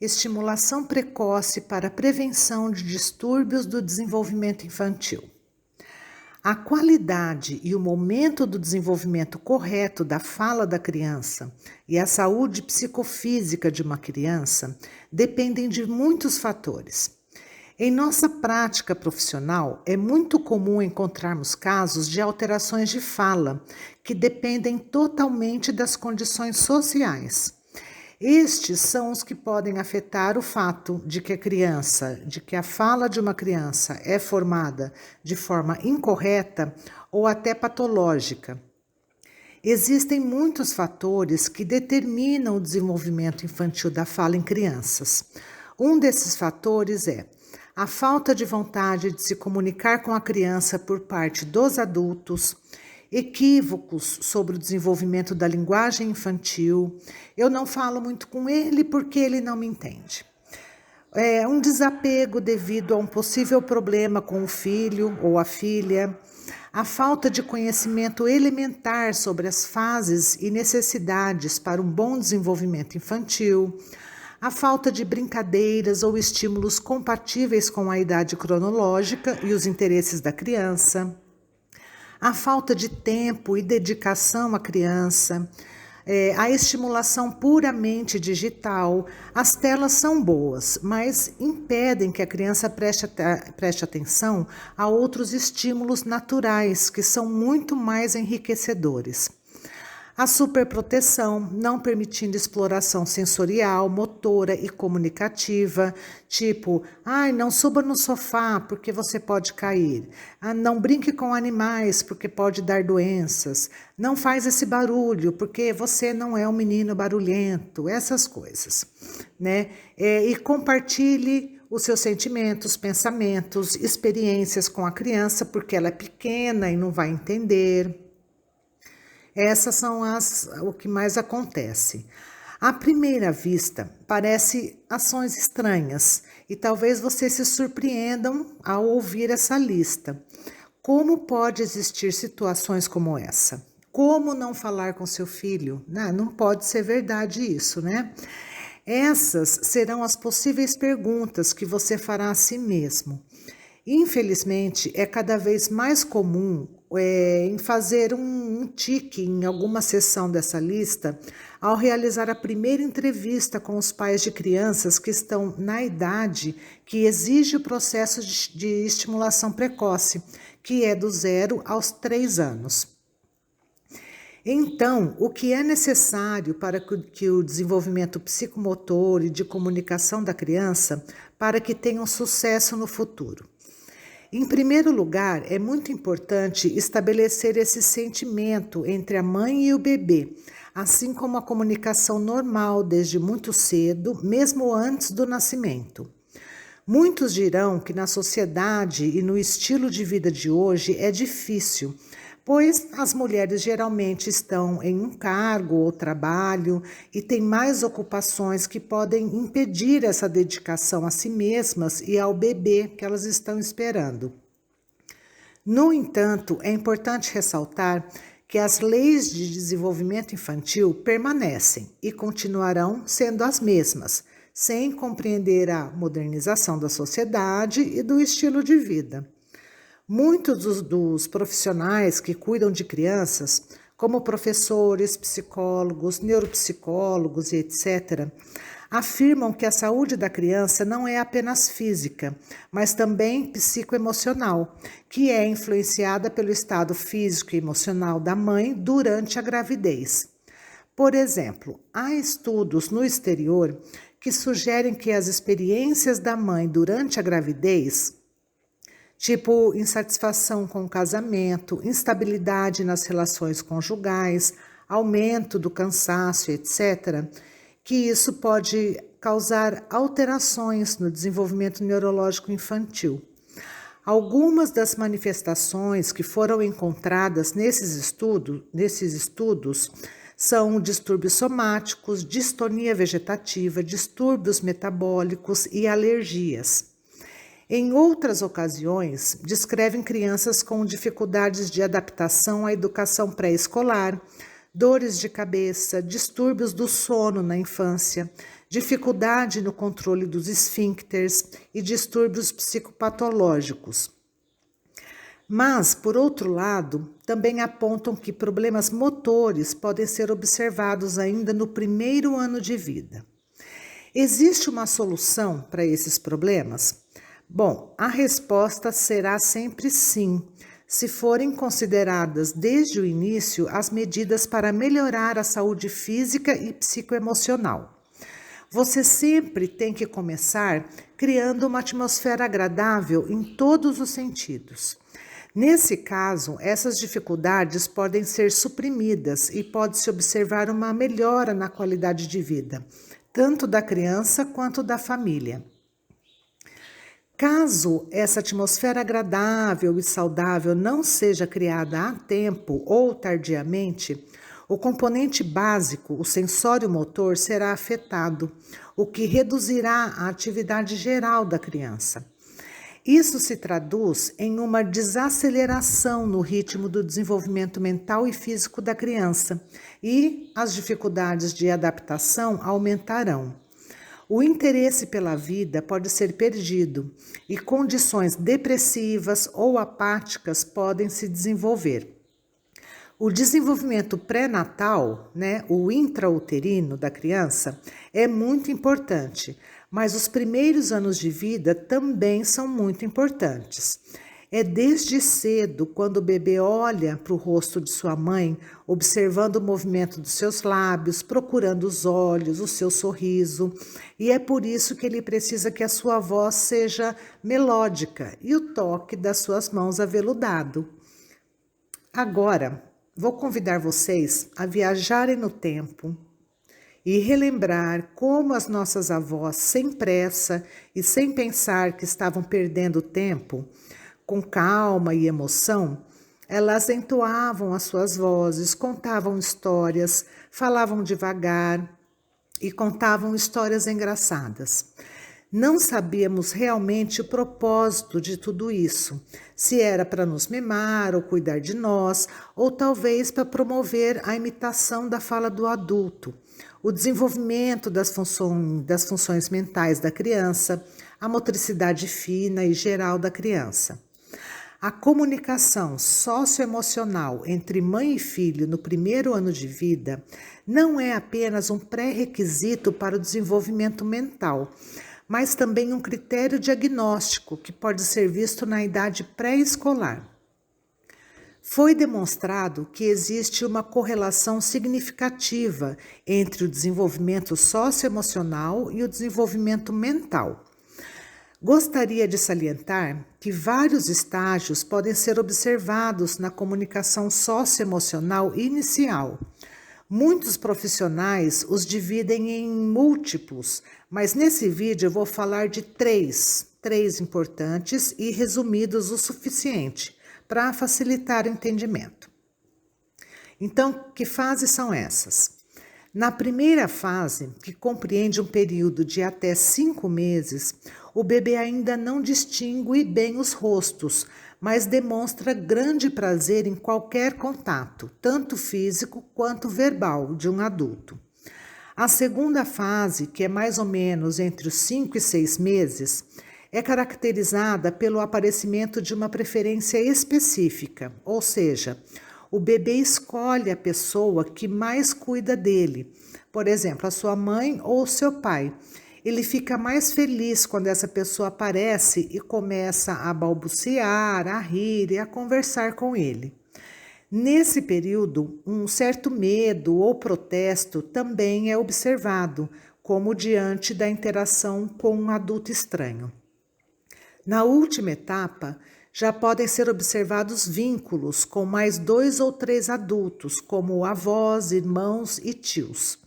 Estimulação precoce para a prevenção de distúrbios do desenvolvimento infantil. A qualidade e o momento do desenvolvimento correto da fala da criança e a saúde psicofísica de uma criança dependem de muitos fatores. Em nossa prática profissional, é muito comum encontrarmos casos de alterações de fala que dependem totalmente das condições sociais. Estes são os que podem afetar o fato de que a fala de uma criança é formada de forma incorreta ou até patológica. Existem muitos fatores que determinam o desenvolvimento infantil da fala em crianças. Um desses fatores é a falta de vontade de se comunicar com a criança por parte dos adultos, equívocos sobre o desenvolvimento da linguagem infantil. Eu não falo muito com ele porque ele não me entende. Um desapego devido a um possível problema com o filho ou a filha. A falta de conhecimento elementar sobre as fases e necessidades para um bom desenvolvimento infantil. A falta de brincadeiras ou estímulos compatíveis com a idade cronológica e os interesses da criança. A falta de tempo e dedicação à criança, a estimulação puramente digital. As telas são boas, mas impedem que a criança preste atenção a outros estímulos naturais, que são muito mais enriquecedores. A superproteção, não permitindo exploração sensorial, motora e comunicativa, tipo, não suba no sofá porque você pode cair, não brinque com animais porque pode dar doenças, não faz esse barulho porque você não é um menino barulhento, essas coisas, né? E compartilhe os seus sentimentos, pensamentos, experiências com a criança porque ela é pequena e não vai entender. Essas são o que mais acontece. À primeira vista, parece ações estranhas e talvez vocês se surpreendam ao ouvir essa lista. Como pode existir situações como essa? Como não falar com seu filho? Não pode ser verdade isso, né? Essas serão as possíveis perguntas que você fará a si mesmo. Infelizmente, é cada vez mais comum em fazer um tique em alguma seção dessa lista ao realizar a primeira entrevista com os pais de crianças que estão na idade que exige o processo de estimulação precoce, que é do 0 aos 3 anos. Então, o que é necessário para que o desenvolvimento psicomotor e de comunicação da criança para que tenham sucesso no futuro? Em primeiro lugar, é muito importante estabelecer esse sentimento entre a mãe e o bebê, assim como a comunicação normal desde muito cedo, mesmo antes do nascimento. Muitos dirão que na sociedade e no estilo de vida de hoje é difícil, pois as mulheres geralmente estão em um cargo ou trabalho e têm mais ocupações que podem impedir essa dedicação a si mesmas e ao bebê que elas estão esperando. No entanto, é importante ressaltar que as leis de desenvolvimento infantil permanecem e continuarão sendo as mesmas, sem compreender a modernização da sociedade e do estilo de vida. Muitos dos profissionais que cuidam de crianças, como professores, psicólogos, neuropsicólogos e etc., afirmam que a saúde da criança não é apenas física, mas também psicoemocional, que é influenciada pelo estado físico e emocional da mãe durante a gravidez. Por exemplo, há estudos no exterior que sugerem que as experiências da mãe durante a gravidez, tipo insatisfação com o casamento, instabilidade nas relações conjugais, aumento do cansaço, etc., que isso pode causar alterações no desenvolvimento neurológico infantil. Algumas das manifestações que foram encontradas nesses estudos são distúrbios somáticos, distonia vegetativa, distúrbios metabólicos e alergias. Em outras ocasiões, descrevem crianças com dificuldades de adaptação à educação pré-escolar, dores de cabeça, distúrbios do sono na infância, dificuldade no controle dos esfíncteres e distúrbios psicopatológicos. Mas, por outro lado, também apontam que problemas motores podem ser observados ainda no primeiro ano de vida. Existe uma solução para esses problemas? Bom, a resposta será sempre sim, se forem consideradas desde o início as medidas para melhorar a saúde física e psicoemocional. Você sempre tem que começar criando uma atmosfera agradável em todos os sentidos. Nesse caso, essas dificuldades podem ser suprimidas e pode-se observar uma melhora na qualidade de vida, tanto da criança quanto da família. Caso essa atmosfera agradável e saudável não seja criada a tempo ou tardiamente, o componente básico, o sensório motor, será afetado, o que reduzirá a atividade geral da criança. Isso se traduz em uma desaceleração no ritmo do desenvolvimento mental e físico da criança, e as dificuldades de adaptação aumentarão. O interesse pela vida pode ser perdido e condições depressivas ou apáticas podem se desenvolver. O desenvolvimento pré-natal, o intrauterino da criança, é muito importante, mas os primeiros anos de vida também são muito importantes. É desde cedo, quando o bebê olha para o rosto de sua mãe, observando o movimento dos seus lábios, procurando os olhos, o seu sorriso, e é por isso que ele precisa que a sua voz seja melódica e o toque das suas mãos aveludado. Agora, vou convidar vocês a viajarem no tempo e relembrar como as nossas avós, sem pressa e sem pensar que estavam perdendo tempo, com calma e emoção, elas entoavam as suas vozes, contavam histórias, falavam devagar e contavam histórias engraçadas. Não sabíamos realmente o propósito de tudo isso, se era para nos mimar ou cuidar de nós, ou talvez para promover a imitação da fala do adulto, o desenvolvimento das funções mentais da criança, a motricidade fina e geral da criança. A comunicação socioemocional entre mãe e filho no primeiro ano de vida não é apenas um pré-requisito para o desenvolvimento mental, mas também um critério diagnóstico que pode ser visto na idade pré-escolar. Foi demonstrado que existe uma correlação significativa entre o desenvolvimento socioemocional e o desenvolvimento mental. Gostaria de salientar que vários estágios podem ser observados na comunicação socioemocional inicial. Muitos profissionais os dividem em múltiplos, mas nesse vídeo eu vou falar de três importantes e resumidos o suficiente para facilitar o entendimento. Então, que fases são essas? Na primeira fase, que compreende um período de até 5 meses, o bebê ainda não distingue bem os rostos, mas demonstra grande prazer em qualquer contato, tanto físico quanto verbal, de um adulto. A segunda fase, que é mais ou menos entre os 5 e 6 meses, é caracterizada pelo aparecimento de uma preferência específica, ou seja, o bebê escolhe a pessoa que mais cuida dele, por exemplo, a sua mãe ou o seu pai. Ele fica mais feliz quando essa pessoa aparece e começa a balbuciar, a rir e a conversar com ele. Nesse período, um certo medo ou protesto também é observado, como diante da interação com um adulto estranho. Na última etapa, já podem ser observados vínculos com mais 2 ou 3 adultos, como avós, irmãos e tios.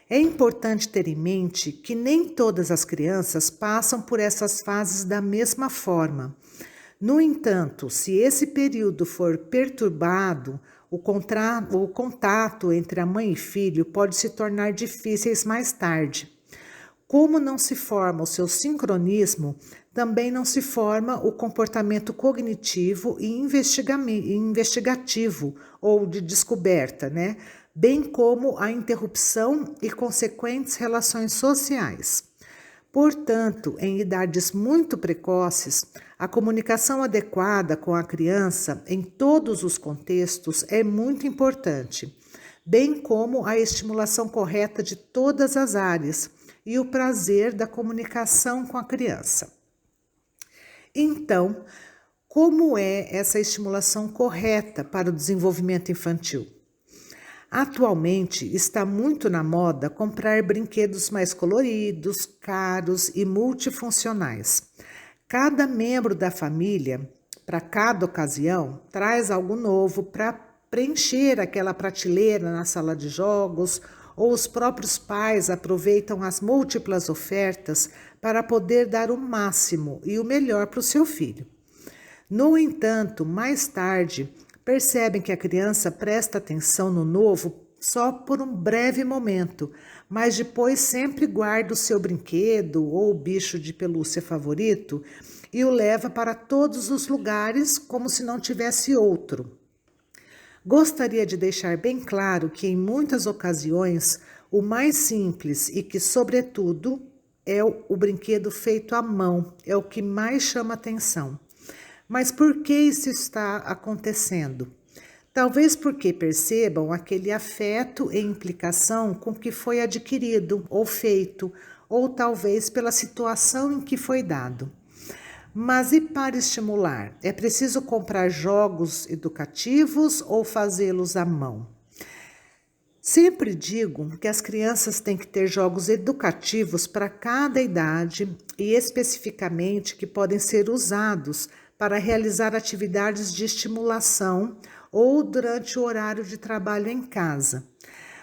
É importante ter em mente que nem todas as crianças passam por essas fases da mesma forma. No entanto, se esse período for perturbado, o contato entre a mãe e filho pode se tornar difíceis mais tarde. Como não se forma o seu sincronismo, também não se forma o comportamento cognitivo e investigativo ou de descoberta, bem como a interrupção e consequentes relações sociais. Portanto, em idades muito precoces, a comunicação adequada com a criança em todos os contextos é muito importante, bem como a estimulação correta de todas as áreas e o prazer da comunicação com a criança. Então, como é essa estimulação correta para o desenvolvimento infantil? Atualmente está muito na moda comprar brinquedos mais coloridos, caros e multifuncionais. Cada membro da família, para cada ocasião, traz algo novo para preencher aquela prateleira na sala de jogos, ou os próprios pais aproveitam as múltiplas ofertas para poder dar o máximo e o melhor para o seu filho. No entanto, mais tarde, percebem que a criança presta atenção no novo só por um breve momento, mas depois sempre guarda o seu brinquedo ou o bicho de pelúcia favorito e o leva para todos os lugares como se não tivesse outro. Gostaria de deixar bem claro que em muitas ocasiões o mais simples e que, sobretudo, é o brinquedo feito à mão, é o que mais chama atenção. Mas por que isso está acontecendo? Talvez porque percebam aquele afeto e implicação com que foi adquirido ou feito, ou talvez pela situação em que foi dado. Mas e para estimular? É preciso comprar jogos educativos ou fazê-los à mão? Sempre digo que as crianças têm que ter jogos educativos para cada idade e especificamente que podem ser usados para realizar atividades de estimulação ou durante o horário de trabalho em casa.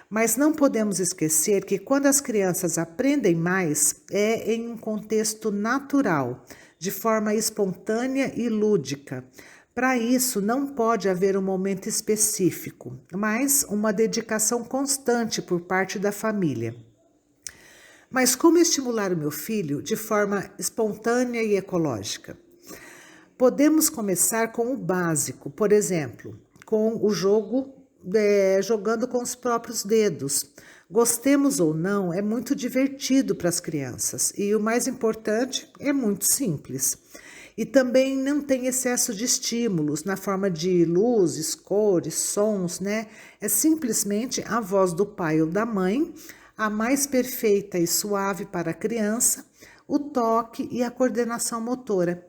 Mas não podemos esquecer que quando as crianças aprendem mais, é em um contexto natural, de forma espontânea e lúdica. Para isso, não pode haver um momento específico, mas uma dedicação constante por parte da família. Mas como estimular o meu filho de forma espontânea e ecológica? Podemos começar com o básico, por exemplo, com o jogo jogando com os próprios dedos. Gostemos ou não, é muito divertido para as crianças e o mais importante é muito simples. E também não tem excesso de estímulos na forma de luzes, cores, sons, né? É simplesmente a voz do pai ou da mãe, a mais perfeita e suave para a criança, o toque e a coordenação motora.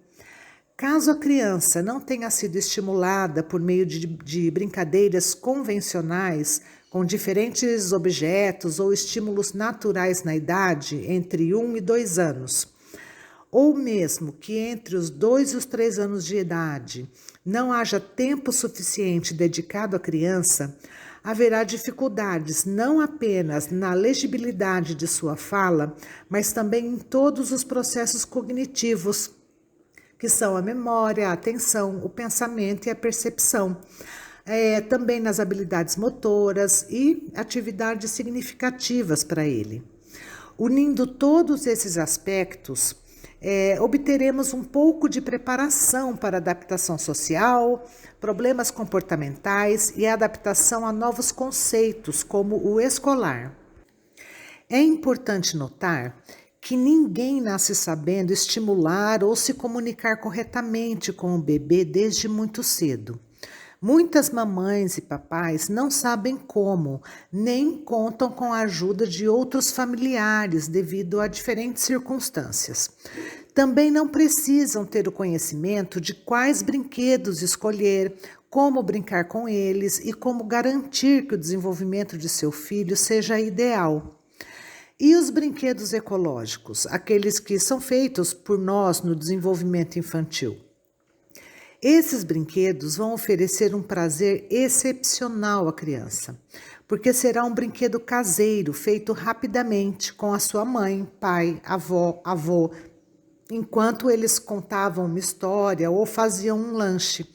Caso a criança não tenha sido estimulada por meio de brincadeiras convencionais, com diferentes objetos ou estímulos naturais na idade, entre 1 e 2 anos, ou mesmo que entre os 2 e os 3 anos de idade não haja tempo suficiente dedicado à criança, haverá dificuldades não apenas na legibilidade de sua fala, mas também em todos os processos cognitivos, que são a memória, a atenção, o pensamento e a percepção. Também nas habilidades motoras e atividades significativas para ele. Unindo todos esses aspectos, obteremos um pouco de preparação para adaptação social, problemas comportamentais e adaptação a novos conceitos, como o escolar. É importante notar que ninguém nasce sabendo estimular ou se comunicar corretamente com o bebê desde muito cedo. Muitas mamães e papais não sabem como, nem contam com a ajuda de outros familiares devido a diferentes circunstâncias. Também não precisam ter o conhecimento de quais brinquedos escolher, como brincar com eles e como garantir que o desenvolvimento de seu filho seja ideal. E os brinquedos ecológicos, aqueles que são feitos por nós no desenvolvimento infantil? Esses brinquedos vão oferecer um prazer excepcional à criança, porque será um brinquedo caseiro, feito rapidamente com a sua mãe, pai, avô, enquanto eles contavam uma história ou faziam um lanche.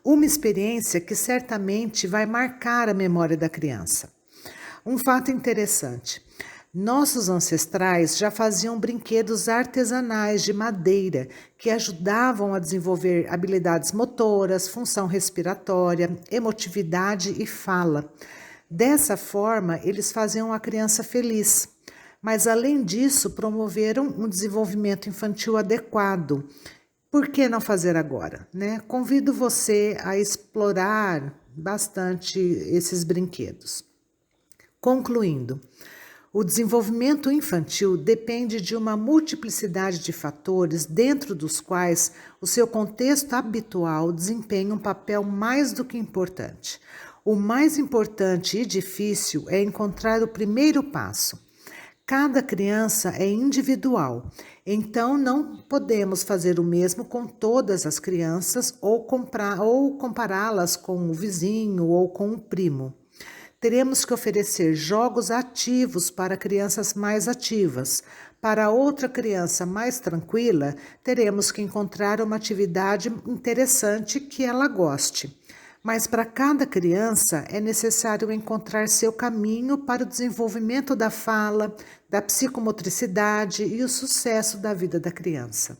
Uma experiência que certamente vai marcar a memória da criança. Um fato interessante. Nossos ancestrais já faziam brinquedos artesanais de madeira que ajudavam a desenvolver habilidades motoras, função respiratória, emotividade e fala. Dessa forma, eles faziam a criança feliz. Mas, além disso, promoveram um desenvolvimento infantil adequado. Por que não fazer agora, né? Convido você a explorar bastante esses brinquedos. Concluindo, o desenvolvimento infantil depende de uma multiplicidade de fatores, dentro dos quais o seu contexto habitual desempenha um papel mais do que importante. O mais importante e difícil é encontrar o primeiro passo. Cada criança é individual, então não podemos fazer o mesmo com todas as crianças ou compará-las com o vizinho ou com o primo. Teremos que oferecer jogos ativos para crianças mais ativas. Para outra criança mais tranquila, teremos que encontrar uma atividade interessante que ela goste. Mas para cada criança é necessário encontrar seu caminho para o desenvolvimento da fala, da psicomotricidade e o sucesso da vida da criança.